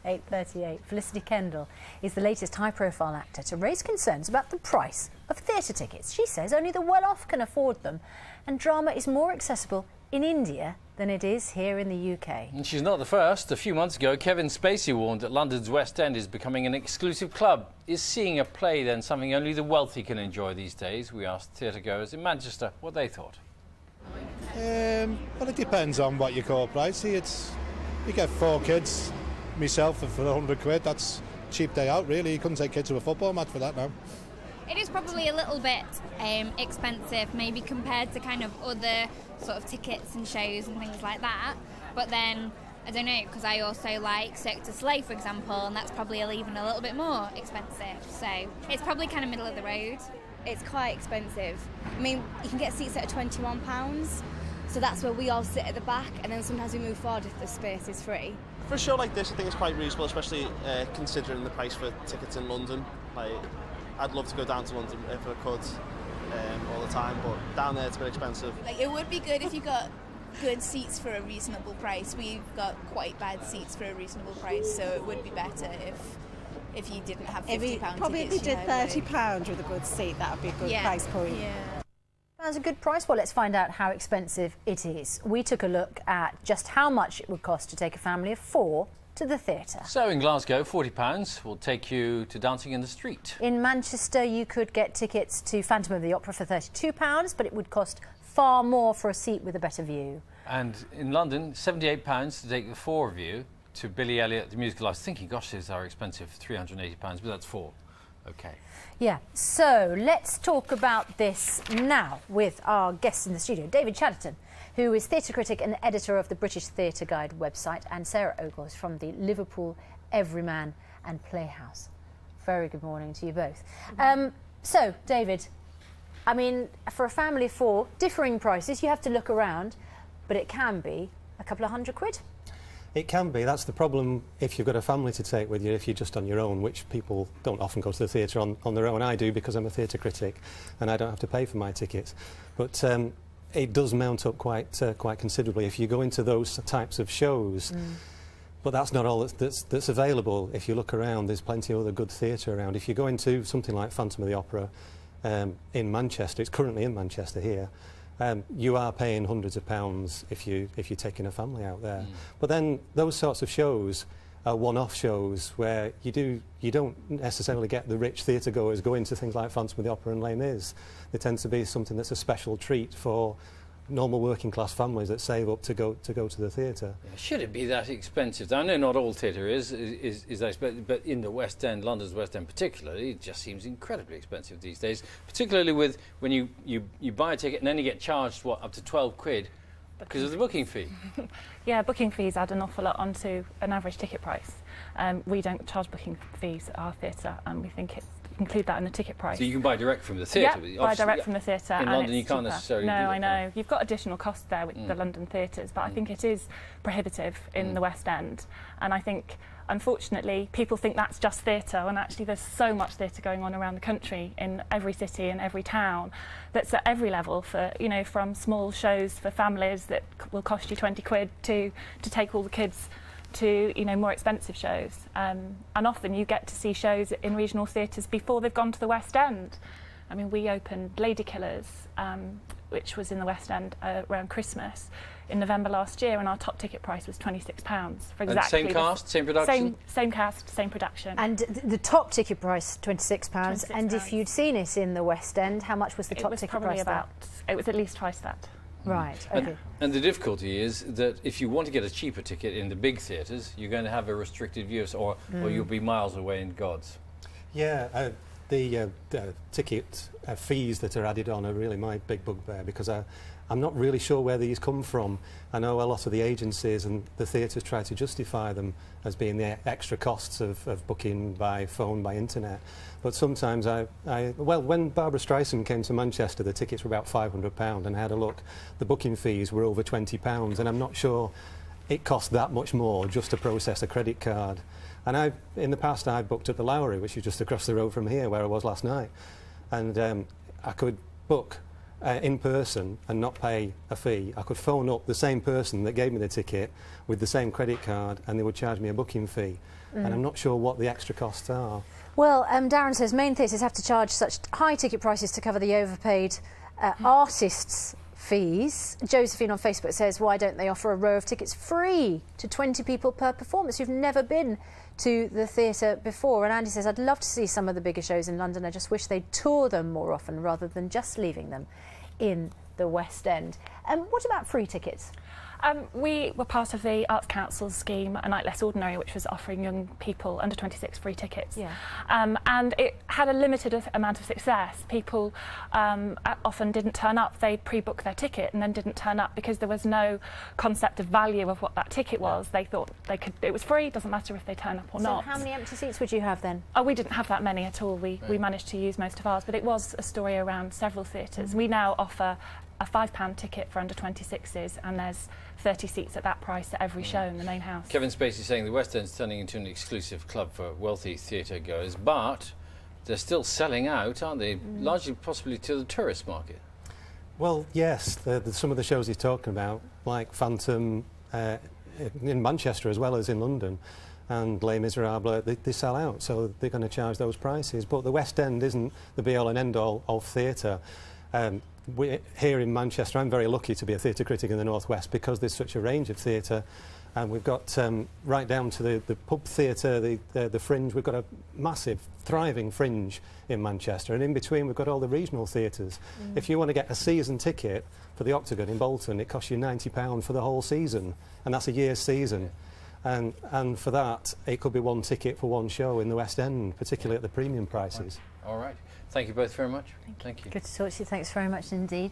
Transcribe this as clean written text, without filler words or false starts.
8:38. Felicity Kendall is the latest high-profile actor to raise concerns about the price of theatre tickets. She says only the well-off can afford them, and drama is more accessible in India than it is here in the UK. And she's not the first. A few months ago, Kevin Spacey warned that London's West End is becoming an exclusive club. Is seeing a play then something only the wealthy can enjoy these days? We asked theatregoers in Manchester what they thought. Well, it depends on what you call pricey. You get 4 kids, myself, for £100. That's a cheap day out, really. You couldn't take kids to a football match for that now. It is probably a little bit expensive, maybe compared to kind of other sort of tickets and shows and things like that. But then, I don't know, because I also like Cirque du Soleil, for example, and that's probably even a little bit more expensive. So it's probably kind of middle of the road. It's quite expensive. I mean, you can get seats at £21, so that's where we all sit at the back, and then sometimes we move forward if the space is free. For a show like this, I think it's quite reasonable, especially considering the price for tickets in London. Like, I'd love to go down to London if I could all the time, but down there it's a bit expensive. Like, it would be good if you got good seats for a reasonable price. We've got quite bad seats for a reasonable price, so it would be better if you didn't have £50 probably if you did £30 with a good seat, that would be a good price point. Yeah. That's a good price. Well, let's find out how expensive it is. We took a look at just how much it would cost to take a family of 4 to the theatre. So in Glasgow, £40 will take you to Dancing in the Street. In Manchester, you could get tickets to Phantom of the Opera for £32, but it would cost far more for a seat with a better view. And in London, £78 to take the 4 of you to Billy Elliot, the musical. I was thinking, gosh, these are expensive, £380, but that's 4. OK. Yeah, so let's talk about this now with our guests in the studio. David Chadderton, who is theatre critic and editor of the British Theatre Guide website, and Sarah Ogle is from the Liverpool Everyman and Playhouse. Very good morning to you both. So, David, I mean, for a family of 4, differing prices, you have to look around, but it can be a couple of £100. It can be. That's the problem if you've got a family to take with you, if you're just on your own, which people don't often go to the theatre on their own. I do because I'm a theatre critic and I don't have to pay for my tickets. But it does mount up quite considerably if you go into those types of shows. But that's not all that's available. If you look around, there's plenty of other good theatre around. If you go into something like Phantom of the Opera in Manchester, it's currently in Manchester here, you are paying hundreds of pounds if you're taking a family out there. But then those sorts of shows are one-off shows where you don't necessarily get the rich theatre goers going to things like Phantom of the Opera and Les Mis. They tend to be something that's a special treat for normal working class families that save up to go to the theatre. Yeah, should it be that expensive? I know not all theatre is that expensive, but in the West End, London's West End particularly, it just seems incredibly expensive these days. Particularly with when you buy a ticket and then you get charged up to £12 because of the booking fee. Yeah, booking fees add an awful lot onto an average ticket price. We don't charge booking fees at our theatre, and we think it's include that in the ticket price. So you can buy direct from the theatre? Yeah, buy direct from the theatre. In London you can't necessarily do that. No, I know. You've got additional costs there with the London theatres, but I think it is prohibitive in the West End. And I think, unfortunately, people think that's just theatre, and actually there's so much theatre going on around the country, in every city and every town, that's at every level, for, you know, from small shows for families that will cost you £20 to take all the kids to, you know, more expensive shows, and often you get to see shows in regional theatres before they've gone to the West End. I mean, we opened Lady Killers, which was in the West End around Christmas in November last year, and our top ticket price was £26 for exactly. And same cast, same production? Same cast, same production. And the top ticket price, £26. And if you'd seen it in the West End, how much was the top ticket price? It was at least twice that. Right, okay. And the difficulty is that if you want to get a cheaper ticket in the big theatres, you're going to have a restricted view, or you'll be miles away in gods. Yeah, the ticket fees that are added on are really my big bugbear, because I'm not really sure where these come from. I know a lot of the agencies and the theatres try to justify them as being the extra costs of booking by phone, by internet. But sometimes well, when Barbara Streisand came to Manchester, the tickets were about £500, and I had a look. The booking fees were over £20, and I'm not sure it cost that much more just to process a credit card. And in the past, I've booked at the Lowry, which is just across the road from here, where I was last night. And I could book in person and not pay a fee. I could phone up the same person that gave me the ticket with the same credit card and they would charge me a booking fee. And I'm not sure what the extra costs are. Well, Darren says main theatres have to charge such high ticket prices to cover the overpaid artists' fees. Josephine on Facebook says, why don't they offer a row of tickets free to 20 people per performance who've never been to the theatre before? And Andy says, I'd love to see some of the bigger shows in London. I just wish they'd tour them more often rather than just leaving them in the West End. What about free tickets? We were part of the Arts Council's scheme, A Night Less Ordinary, which was offering young people under 26 free tickets. Yeah. And it had a limited amount of success. People often didn't turn up. They'd pre-book their ticket and then didn't turn up because there was no concept of value of what that ticket was. They thought it was free, doesn't matter if they turn up or not. So how many empty seats would you have then? Oh, we didn't have that many at all. We managed to use most of ours, but it was a story around several theatres. We now offer a £5 ticket for under 26s, and there's 30 seats at that price at every show in the main house. Kevin Spacey saying the West End's turning into an exclusive club for wealthy theatre goers, but they're still selling out, aren't they? Largely possibly to the tourist market. Well, yes, some of the shows he's talking about, like Phantom in Manchester as well as in London, and Les Miserables, they sell out, so they're going to charge those prices. But the West End isn't the be-all and end-all of theatre. Here in Manchester, I'm very lucky to be a theatre critic in the North West because there's such a range of theatre, and we've got right down to the pub theatre, the fringe. We've got a massive, thriving fringe in Manchester, and in between we've got all the regional theatres. If you want to get a season ticket for the Octagon in Bolton, it costs you £90 for the whole season, and that's a year's season. And for that, it could be one ticket for one show in the West End, particularly at the premium prices. All right. Thank you both very much. Thank you. Good to talk to you. Thanks very much indeed.